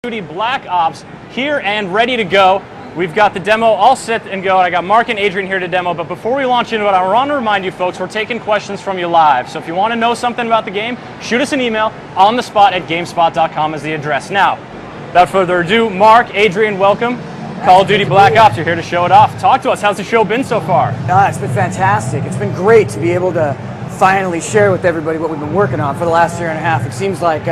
Duty Black Ops here and ready to go. We've got the demo all set and go. I got Mark and Adrian here to demo, but before we launch into it, I want to remind you folks, we're taking questions from you live. So if you want to know something about the game, shoot us an email on the spot at Gamespot.com is the address. Now, without further ado, Mark, Adrian, welcome. Call of Duty Black Ops, you're here to show it off. Talk to us, how's the show been so far? It's been fantastic. It's been great to be able to finally share with everybody what we've been working on for the last year and a half. It seems like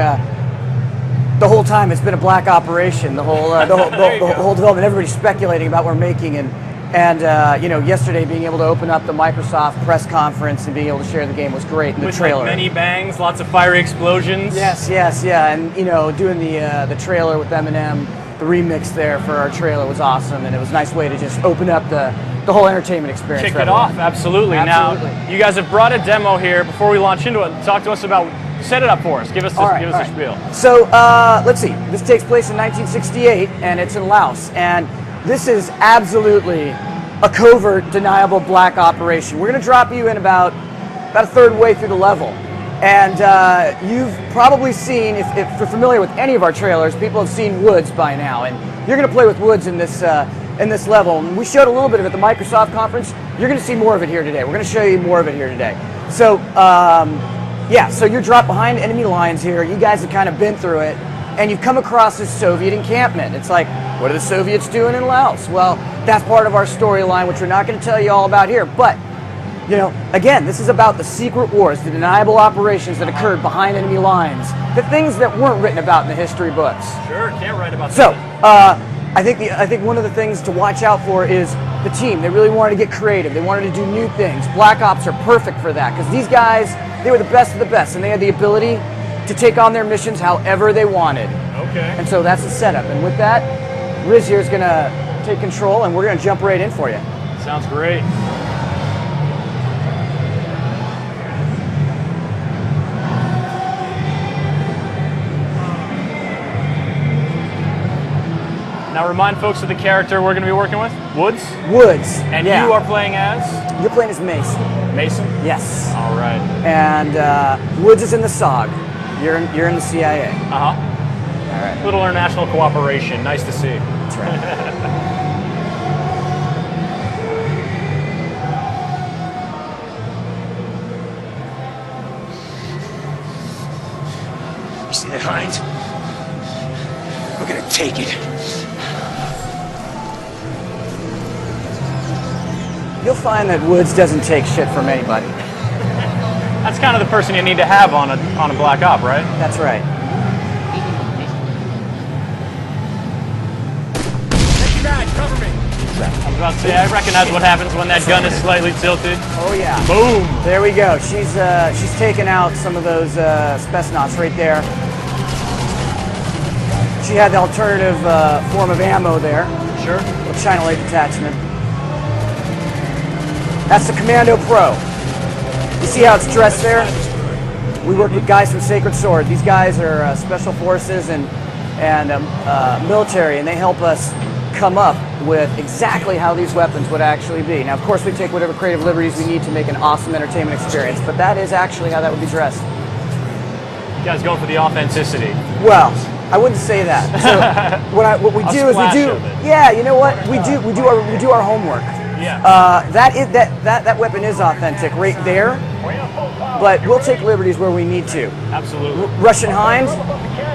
the whole time it's been a black operation, the whole development. Everybody's speculating about what we're making, and you know, yesterday being able to open up the Microsoft press conference and being able to share the game was great. And the trailer, like many bangs, lots of fiery explosions. Yes, yeah, and you know, doing the trailer with Eminem, the remix there for our trailer was awesome, and it was a nice way to just open up the whole entertainment experience. Kick it off, absolutely. Now, you guys have brought a demo here. Before we launch into it, talk to us about. Set it up for us. Give us the spiel. So let's see. This takes place in 1968, and it's in Laos. And this is absolutely a covert, deniable black operation. We're going to drop you in about a third way through the level. And you've probably seen, if you're familiar with any of our trailers, people have seen woods by now. And you're going to play with woods in this level. And we showed a little bit of it at the Microsoft conference. You're going to see more of it here today. We're going to show you more of it here today. So. Yeah, so you're dropped behind enemy lines here. You guys have kind of been through it, and you've come across this Soviet encampment. It's like, what are the Soviets doing in Laos? Well, that's part of our storyline, which we're not going to tell you all about here. But, you know, again, this is about the secret wars, the deniable operations that occurred behind enemy lines, the things that weren't written about in the history books. Sure, can't write about that. So, I think one of the things to watch out for is the team. They really wanted to get creative. They wanted to do new things. Black Ops are perfect for that because these guys, they were the best of the best, and they had the ability to take on their missions however they wanted. Okay. And so that's the setup. And with that, Riz here is going to take control, and we're going to jump right in for you. Sounds great. Now remind folks of the character we're going to be working with. Woods? Woods. And you are playing as? You're playing as Mason. Mason? Yes. All right. And Woods is in the SOG. You're in the CIA. Uh-huh. All right. Little international cooperation. Nice to see. That's right. You see that hind? We're gonna take it. You'll find that Woods doesn't take shit from anybody. That's kind of the person you need to have on a Black Op, right? That's right. Cover me. I was about to say, I recognize what happens when that gun is slightly tilted. Oh yeah. Boom. There we go. She's taken out some of those Spetsnaz right there. She had the alternative form of ammo there. Sure. With China Lake attachment. That's the Commando Pro. You see how it's dressed there? We work with guys from Sacred Sword. These guys are special forces and military, and they help us come up with exactly how these weapons would actually be. Now, of course, we take whatever creative liberties we need to make an awesome entertainment experience, but that is actually how that would be dressed. You guys going for the authenticity. Well, I wouldn't say that. So what we do is we do. Yeah, you know what? We do our homework. Yeah. That weapon is authentic right there, but we'll take liberties where we need to. Absolutely. Russian Hind,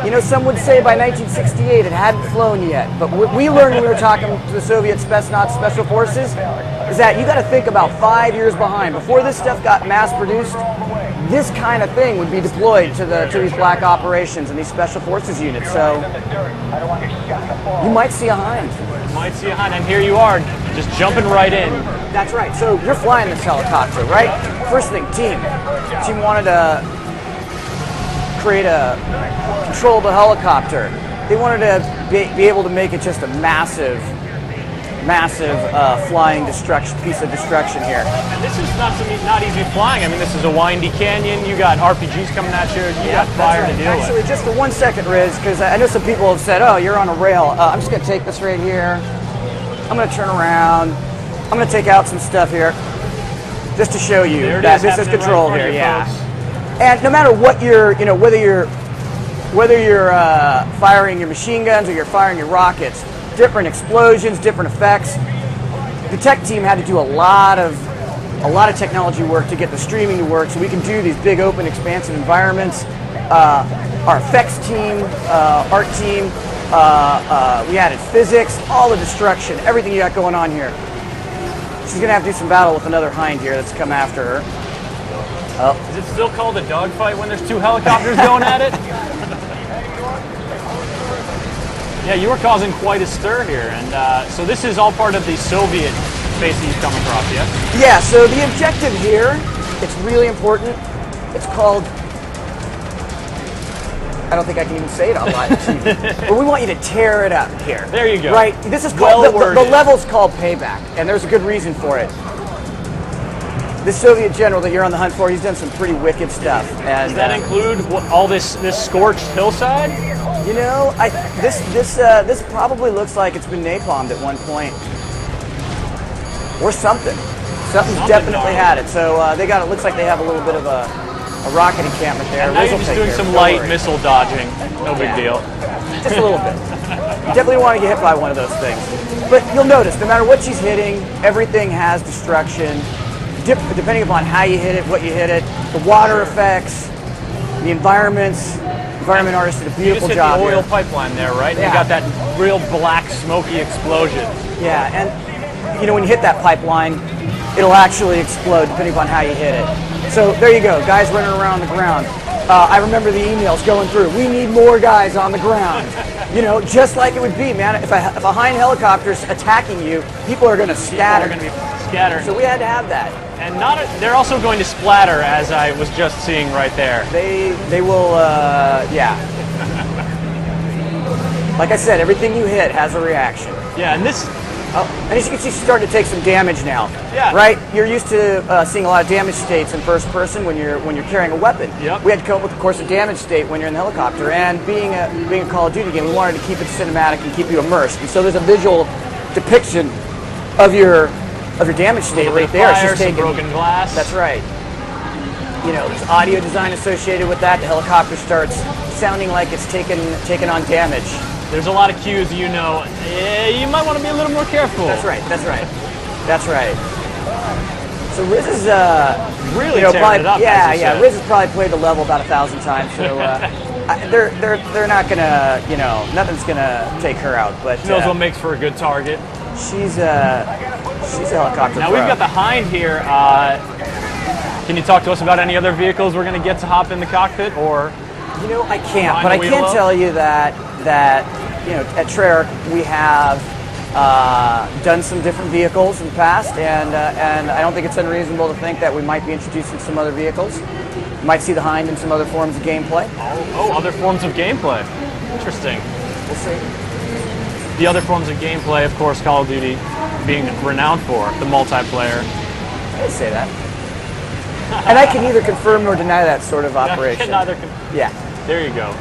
you know, some would say by 1968 it hadn't flown yet, but what we learned when we were talking to the Soviet Spetsnaz Special Forces is that you got to think about 5 years behind. Before this stuff got mass produced, this kind of thing would be deployed to these black operations and these Special Forces units, so you might see a Hind. Might see a Hind, and here you are, just jumping right in. That's right. So you're flying this helicopter, right? First thing, team wanted to create a controllable helicopter. They wanted to be able to make it just a massive flying piece of destruction here. And this is not easy flying. I mean, this is a windy canyon. You got RPGs coming at you. You got fire to deal with. Actually, just for 1 second, Riz, because I know some people have said, "Oh, you're on a rail." I'm just going to take this right here. I'm going to turn around. I'm going to take out some stuff here, just to show you that this is control here. Yeah. And no matter what whether you're whether you're firing your machine guns or you're firing your rockets, different explosions, different effects. The tech team had to do a lot of technology work to get the streaming to work, so we can do these big, open, expansive environments. Our effects team, art team, we added physics, all the destruction, everything you got going on here. She's gonna have to do some battle with another hind here that's come after her. Oh. Is it still called a dogfight when there's two helicopters going at it? Yeah, you were causing quite a stir here, and so this is all part of the Soviet space that you've come across, yes? Yeah, so the objective here, it's really important. It's called, I don't think I can even say it on live TV, but we want you to tear it up here. There you go. Right, this is called, the level's called Payback, and there's a good reason for it. This Soviet general that you're on the hunt for, he's done some pretty wicked stuff. And, does that include all this scorched hillside? You know, this probably looks like it's been napalmed at one point, or something. Something's definitely had it. So they got. It looks like they have a little bit of a rocket encampment there. And now you're just doing some light missile dodging. No big deal. Just a little bit. You definitely want to get hit by one of those things. But you'll notice, no matter what she's hitting, everything has destruction. Depending upon how you hit it, what you hit it, the water effects, the environments. Environment artist did a beautiful job here. You just hit the oil here. pipeline there, right? Yeah. You got that real black, smoky explosion. Yeah, and you know, when you hit that pipeline, it'll actually explode depending upon how you hit it. So there you go, guys running around the ground. I remember the emails going through. We need more guys on the ground. You know, just like it would be, man. If a hind helicopter's attacking you, people are going to scatter. People are going to be scattered. So we had to have that. And they're also going to splatter, as I was just seeing right there. They will, yeah. Like I said, everything you hit has a reaction. Yeah, and this. And as you can see, she's starting to take some damage now. Yeah. Right? You're used to seeing a lot of damage states in first person when you're carrying a weapon. Yep. We had to come up with, of course, a damage state when you're in the helicopter. And being a Call of Duty game, we wanted to keep it cinematic and keep you immersed. And so there's a visual depiction of your damage state right there. Fire, She's taking broken glass. That's right. You know, there's audio design associated with that. The helicopter starts sounding like it's taken on damage. There's a lot of cues, you know. You might want to be a little more careful. That's right. That's right. That's right. So Riz is really tearing probably, it up. Yeah, yeah. Riz has probably played the level about 1,000 times. So they're not gonna, you know, nothing's gonna take her out. But she knows what makes for a good target. She's a helicopter. Now pro. we've got the hind here. Can you talk to us about any other vehicles we're going to get to hop in the cockpit, or? You know, I can't, but I can tell you that you know, at Treyarch we have done some different vehicles in the past, and I don't think it's unreasonable to think that we might be introducing some other vehicles. You might see the hind in some other forms of gameplay. Oh, other forms of gameplay. Interesting. We'll see. The other forms of gameplay, of course, Call of Duty being renowned for, the multiplayer. I didn't say that. And I can neither confirm nor deny that sort of operation. Yeah. There you go.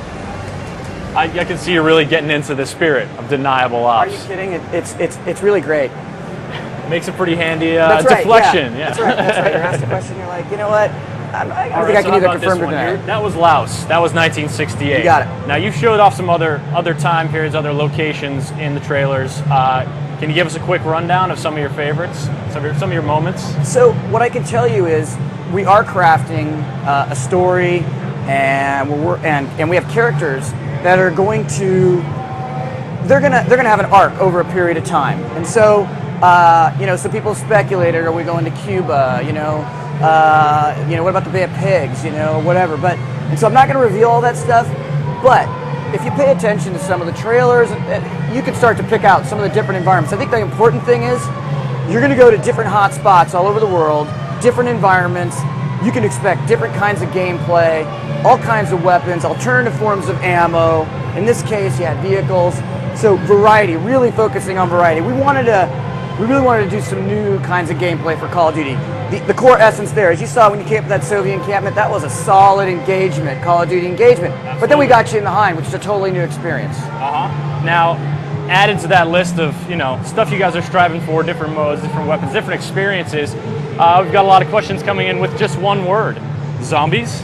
I can see you really getting into the spirit of deniable ops. Are you kidding? It's really great. Makes a pretty handy That's right, deflection. Yeah. That's right. That's right. You're asked a question. You're like, you know what? I don't think I can either confirm or deny. That was Laos. That was 1968. You got it. Now you showed off some other time periods, other locations in the trailers. Can you give us a quick rundown of some of your favorites, some of your moments? So what I can tell you is we are crafting a story, and we have characters that are going to they're gonna have an arc over a period of time, and so you know, so people speculated, are we going to Cuba? You know, what about the Bay of Pigs? You know, whatever. But and so I'm not going to reveal all that stuff, but if you pay attention to some of the trailers, you can start to pick out some of the different environments. I think the important thing is you're going to go to different hot spots all over the world, different environments. You can expect different kinds of gameplay, all kinds of weapons, alternative forms of ammo. In this case, you had vehicles. So variety, really focusing on variety. We really wanted to do some new kinds of gameplay for Call of Duty. The core essence there, as you saw when you came to that Soviet encampment, that was a solid engagement, Call of Duty engagement. Absolutely. But then we got you in the Hind, which is a totally new experience. Now, added to that list of, you know, stuff you guys are striving for, different modes, different weapons, different experiences, we've got a lot of questions coming in with just one word: zombies.